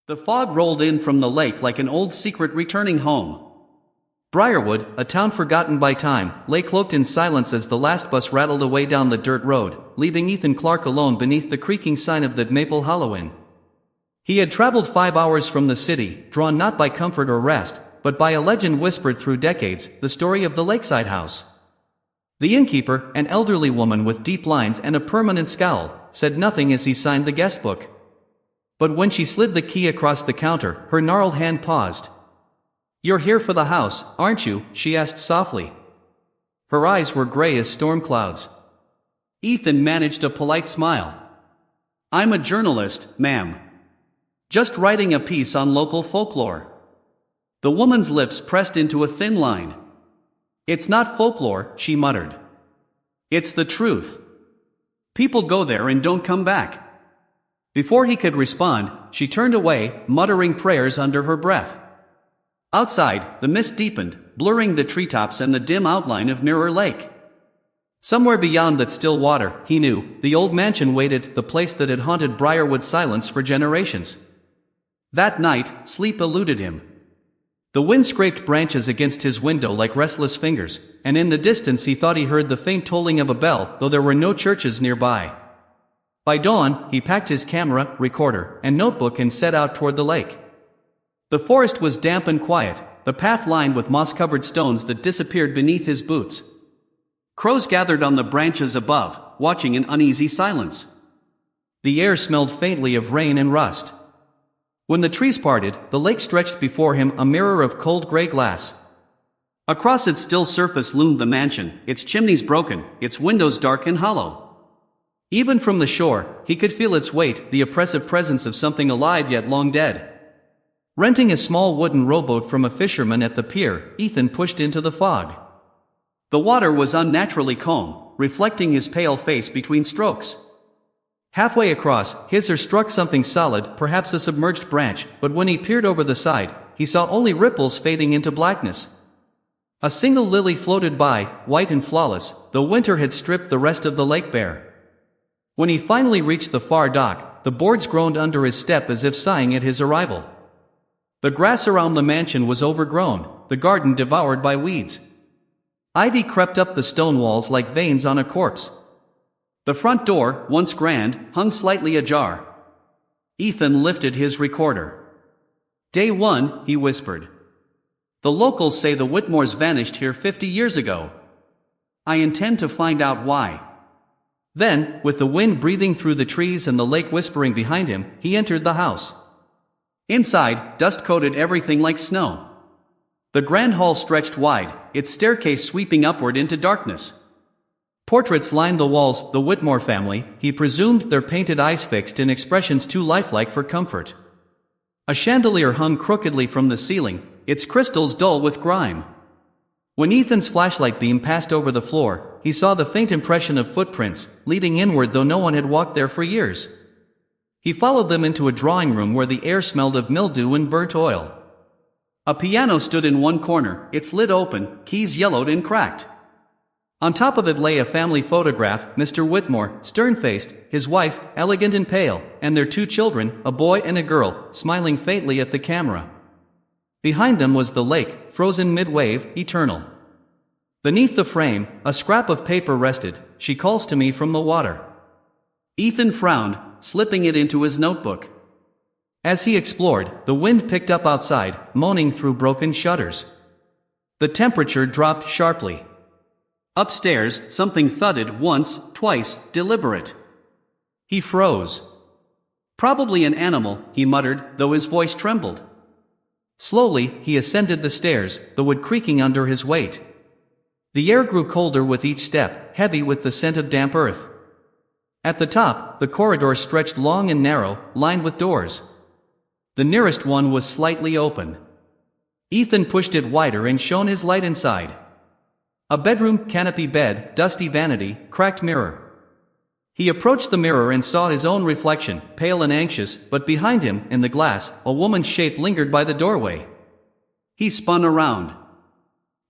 The fog rolled in from the lake like an old secret returning home. Briarwood, a town forgotten by time, lay cloaked in silence as the last bus rattled away down the dirt road, leaving Ethan Clark alone beneath the creaking sign of the Maple Hollow Inn. He had traveled 5 hours from the city, drawn not by comfort or rest, but by a legend whispered through decades, the story of the Lakeside house. The innkeeper, an elderly woman with deep lines and a permanent scowl, said nothing as he signed the guest book. But when she slid the key across the counter, her gnarled hand paused. "You're here for the house, aren't you?" she asked softly. Her eyes were gray as storm clouds. Ethan managed a polite smile. "I'm a journalist, ma'am. Just writing a piece on local folklore." The woman's lips pressed into a thin line. "It's not folklore," she muttered. "It's the truth. People go there and don't come back." Before he could respond, she turned away, muttering prayers under her breath. Outside, the mist deepened, blurring the treetops and the dim outline of Mirror Lake. Somewhere beyond that still water, he knew, the old mansion waited, the place that had haunted Briarwood's silence for generations. That night, sleep eluded him. The wind scraped branches against his window like restless fingers, and in the distance he thought he heard the faint tolling of a bell, though there were no churches nearby. By dawn, he packed his camera, recorder, and notebook and set out toward the lake. The forest was damp and quiet, the path lined with moss-covered stones that disappeared beneath his boots. Crows gathered on the branches above, watching in uneasy silence. The air smelled faintly of rain and rust. When the trees parted, the lake stretched before him, a mirror of cold gray glass. Across its still surface loomed the mansion, its chimneys broken, its windows dark and hollow. Even from the shore, he could feel its weight, the oppressive presence of something alive yet long dead. Renting a small wooden rowboat from a fisherman at the pier, Ethan pushed into the fog. The water was unnaturally calm, reflecting his pale face between strokes. Halfway across, his oar struck something solid, perhaps a submerged branch, but when he peered over the side, he saw only ripples fading into blackness. A single lily floated by, white and flawless, though winter had stripped the rest of the lake bare. When he finally reached the far dock, the boards groaned under his step as if sighing at his arrival. The grass around the mansion was overgrown, the garden devoured by weeds. Ivy crept up the stone walls like veins on a corpse. The front door, once grand, hung slightly ajar. Ethan lifted his recorder. "Day 1, he whispered. "The locals say the Whitmores vanished here 50 years ago. I intend to find out why." Then, with the wind breathing through the trees and the lake whispering behind him, he entered the house. Inside, dust coated everything like snow. The grand hall stretched wide, its staircase sweeping upward into darkness. Portraits lined the walls, the Whitmore family, he presumed, their painted eyes fixed in expressions too lifelike for comfort. A chandelier hung crookedly from the ceiling, its crystals dull with grime. When Ethan's flashlight beam passed over the floor, he saw the faint impression of footprints, leading inward though no one had walked there for years. He followed them into a drawing room where the air smelled of mildew and burnt oil. A piano stood in one corner, its lid open, keys yellowed and cracked. On top of it lay a family photograph, Mr. Whitmore, stern-faced, his wife, elegant and pale, and their 2 children, a boy and a girl, smiling faintly at the camera. Behind them was the lake, frozen mid-wave, eternal. Beneath the frame, a scrap of paper rested, "She calls to me from the water." Ethan frowned, slipping it into his notebook. As he explored, the wind picked up outside, moaning through broken shutters. The temperature dropped sharply. Upstairs, something thudded once, twice, deliberate. He froze. "Probably an animal," he muttered, though his voice trembled. Slowly, he ascended the stairs, the wood creaking under his weight. The air grew colder with each step, heavy with the scent of damp earth. At the top, the corridor stretched long and narrow, lined with doors. The nearest one was slightly open. Ethan pushed it wider and shone his light inside. A bedroom, canopy bed, dusty vanity, cracked mirror. He approached the mirror and saw his own reflection, pale and anxious, but behind him, in the glass, a woman's shape lingered by the doorway. He spun around.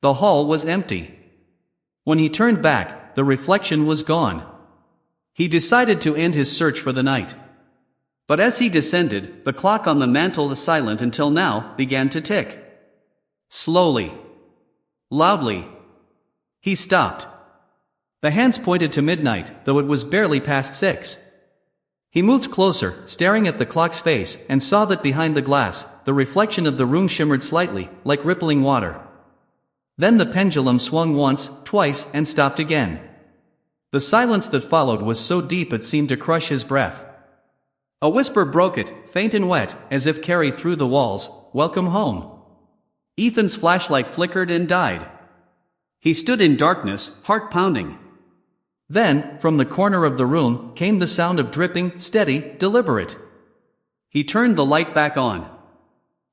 The hall was empty. When he turned back, the reflection was gone. He decided to end his search for the night. But as he descended, the clock on the mantel, silent until now, began to tick. Slowly. Loudly. He stopped. The hands pointed to midnight, though it was barely past 6. He moved closer, staring at the clock's face, and saw that behind the glass, the reflection of the room shimmered slightly, like rippling water. Then the pendulum swung once, twice, and stopped again. The silence that followed was so deep it seemed to crush his breath. A whisper broke it, faint and wet, as if carried through the walls. "Welcome home." Ethan's flashlight flickered and died. He stood in darkness, heart pounding. Then, from the corner of the room, came the sound of dripping, steady, deliberate. He turned the light back on.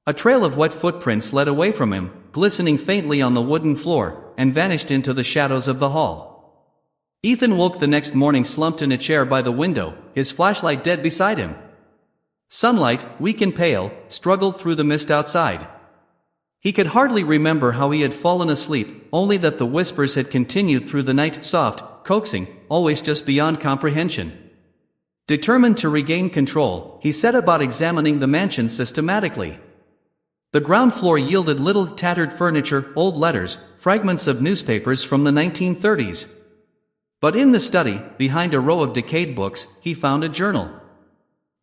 A trail of wet footprints led away from him, glistening faintly on the wooden floor, and vanished into the shadows of the hall. Ethan woke the next morning slumped in a chair by the window, his flashlight dead beside him. Sunlight, weak and pale, struggled through the mist outside. He could hardly remember how he had fallen asleep, only that the whispers had continued through the night, soft, coaxing, always just beyond comprehension. Determined to regain control, he set about examining the mansion systematically. The ground floor yielded little tattered furniture, old letters, fragments of newspapers from the 1930s. But in the study, behind a row of decayed books, he found a journal.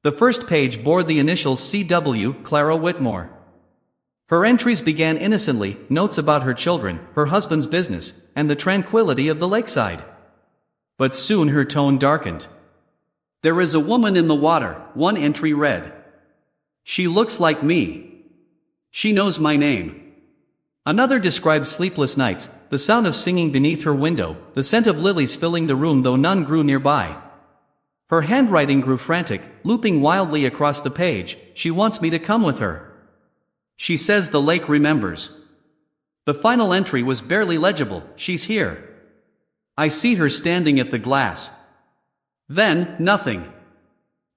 The first page bore the initials C.W. Clara Whitmore. Her entries began innocently, notes about her children, her husband's business, and the tranquility of the lakeside. But soon her tone darkened. "There is a woman in the water," one entry read. "She looks like me. She knows my name." Another described sleepless nights, the sound of singing beneath her window, the scent of lilies filling the room though none grew nearby. Her handwriting grew frantic, looping wildly across the page. "She wants me to come with her. She says the lake remembers." The final entry was barely legible. "She's here. I see her standing at the glass." Then, nothing.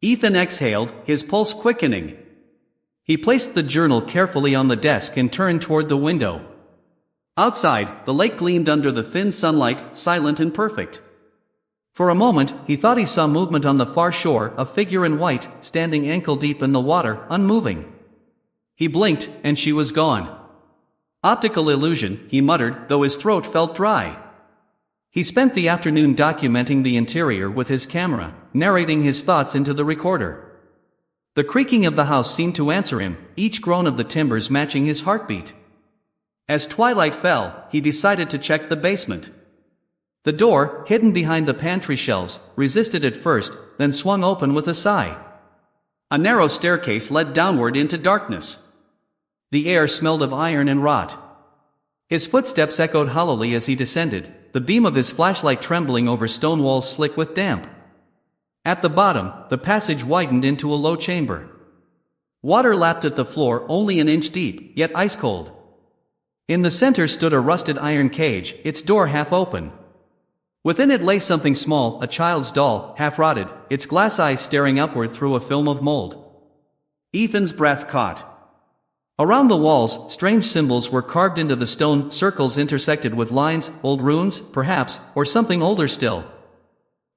Ethan exhaled, his pulse quickening. He placed the journal carefully on the desk and turned toward the window. Outside, the lake gleamed under the thin sunlight, silent and perfect. For a moment, he thought he saw movement on the far shore, a figure in white, standing ankle-deep in the water, unmoving. He blinked, and she was gone. "Optical illusion," he muttered, though his throat felt dry. He spent the afternoon documenting the interior with his camera, narrating his thoughts into the recorder. The creaking of the house seemed to answer him, each groan of the timbers matching his heartbeat. As twilight fell, he decided to check the basement. The door, hidden behind the pantry shelves, resisted at first, then swung open with a sigh. A narrow staircase led downward into darkness. The air smelled of iron and rot. His footsteps echoed hollowly as he descended, the beam of his flashlight trembling over stone walls slick with damp. At the bottom, the passage widened into a low chamber. Water lapped at the floor only an inch deep, yet ice-cold. In the center stood a rusted iron cage, its door half open. Within it lay something small, a child's doll, half-rotted, its glass eyes staring upward through a film of mold. Ethan's breath caught. Around the walls, strange symbols were carved into the stone, circles intersected with lines, old runes, perhaps, or something older still.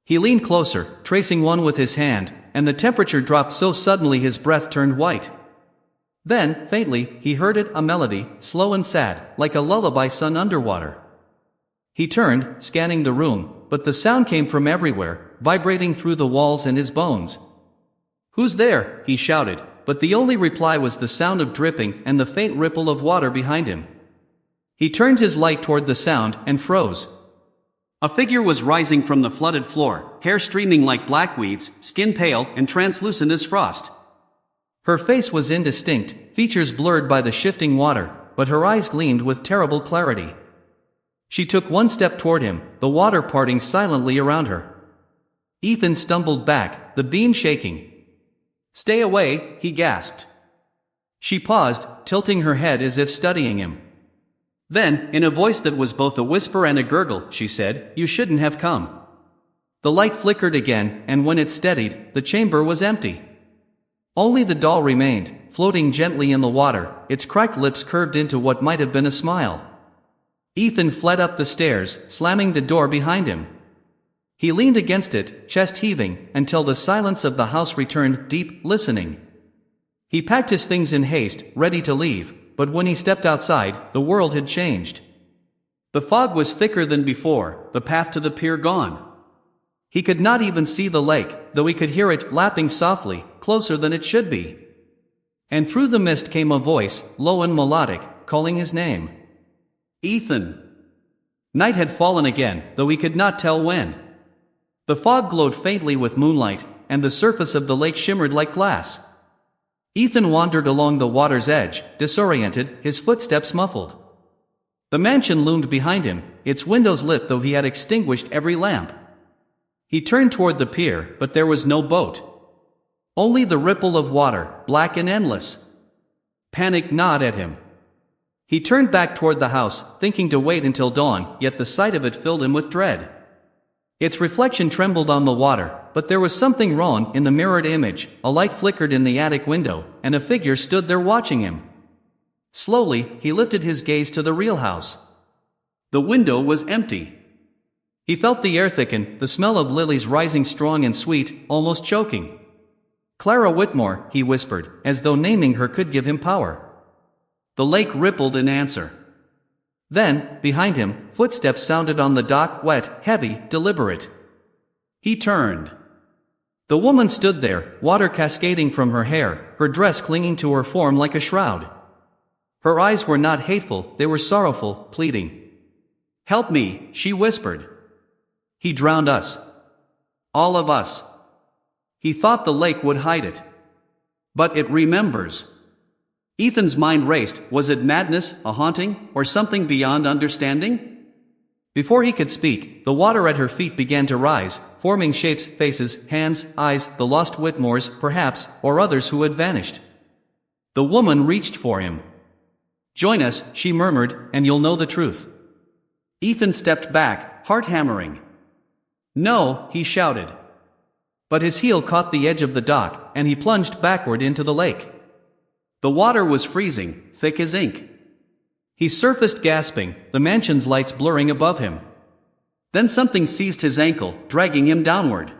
He leaned closer, tracing one with his hand, and the temperature dropped so suddenly his breath turned white. Then, faintly, he heard it, a melody, slow and sad, like a lullaby sung underwater. He turned, scanning the room, but the sound came from everywhere, vibrating through the walls and his bones. "Who's there?" he shouted, but the only reply was the sound of dripping and the faint ripple of water behind him. He turned his light toward the sound and froze. A figure was rising from the flooded floor, hair streaming like black weeds, skin pale and translucent as frost. Her face was indistinct, features blurred by the shifting water, but her eyes gleamed with terrible clarity. She took one step toward him, the water parting silently around her. Ethan stumbled back, the beam shaking. "Stay away," he gasped. She paused, tilting her head as if studying him. Then, in a voice that was both a whisper and a gurgle, she said, "You shouldn't have come." The light flickered again, and when it steadied, the chamber was empty. Only the doll remained, floating gently in the water, its cracked lips curved into what might have been a smile. Ethan fled up the stairs, slamming the door behind him. He leaned against it, chest heaving, until the silence of the house returned, deep, listening. He packed his things in haste, ready to leave, but when he stepped outside, the world had changed. The fog was thicker than before, the path to the pier gone. He could not even see the lake, though he could hear it lapping softly, closer than it should be. And through the mist came a voice, low and melodic, calling his name. Ethan. Night had fallen again, though he could not tell when. The fog glowed faintly with moonlight, and the surface of the lake shimmered like glass. Ethan wandered along the water's edge, disoriented, his footsteps muffled. The mansion loomed behind him, its windows lit though he had extinguished every lamp. He turned toward the pier, but there was no boat. Only the ripple of water, black and endless. Panic gnawed at him. He turned back toward the house, thinking to wait until dawn, yet the sight of it filled him with dread. Its reflection trembled on the water, but there was something wrong in the mirrored image. A light flickered in the attic window, and a figure stood there watching him. Slowly, he lifted his gaze to the real house. The window was empty. He felt the air thicken, the smell of lilies rising strong and sweet, almost choking. Clara Whitmore, he whispered, as though naming her could give him power. The lake rippled in answer. Then, behind him, footsteps sounded on the dock, wet, heavy, deliberate. He turned. The woman stood there, water cascading from her hair, her dress clinging to her form like a shroud. Her eyes were not hateful, they were sorrowful, pleading. "Help me," she whispered. "He drowned us. All of us." He thought the lake would hide it. But it remembers. Ethan's mind raced. Was it madness, a haunting, or something beyond understanding? Before he could speak, the water at her feet began to rise, forming shapes, faces, hands, eyes, the lost Whitmores, perhaps, or others who had vanished. The woman reached for him. "Join us," she murmured, "and you'll know the truth." Ethan stepped back, heart hammering. "No," he shouted. But his heel caught the edge of the dock, and he plunged backward into the lake. The water was freezing, thick as ink. He surfaced gasping, the mansion's lights blurring above him. Then something seized his ankle, dragging him downward.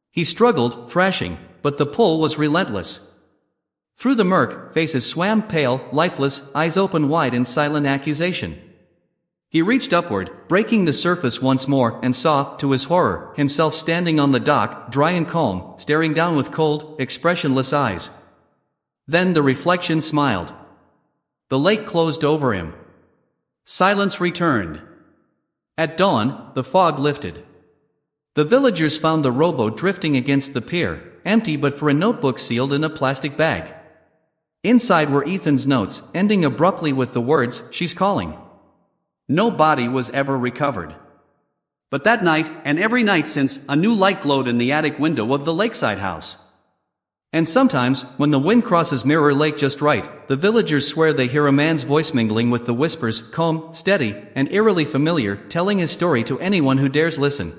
He struggled, thrashing, but the pull was relentless. Through the murk, faces swam pale, lifeless, eyes open wide in silent accusation. He reached upward, breaking the surface once more, and saw, to his horror, himself standing on the dock, dry and calm, staring down with cold, expressionless eyes. Then the reflection smiled. The lake closed over him. Silence returned. At dawn, the fog lifted. The villagers found the rowboat drifting against the pier, empty but for a notebook sealed in a plastic bag. Inside were Ethan's notes, ending abruptly with the words, "She's calling." No body was ever recovered. But that night, and every night since, a new light glowed in the attic window of the Lakeside house. And sometimes, when the wind crosses Mirror Lake just right, the villagers swear they hear a man's voice mingling with the whispers, calm, steady, and eerily familiar, telling his story to anyone who dares listen.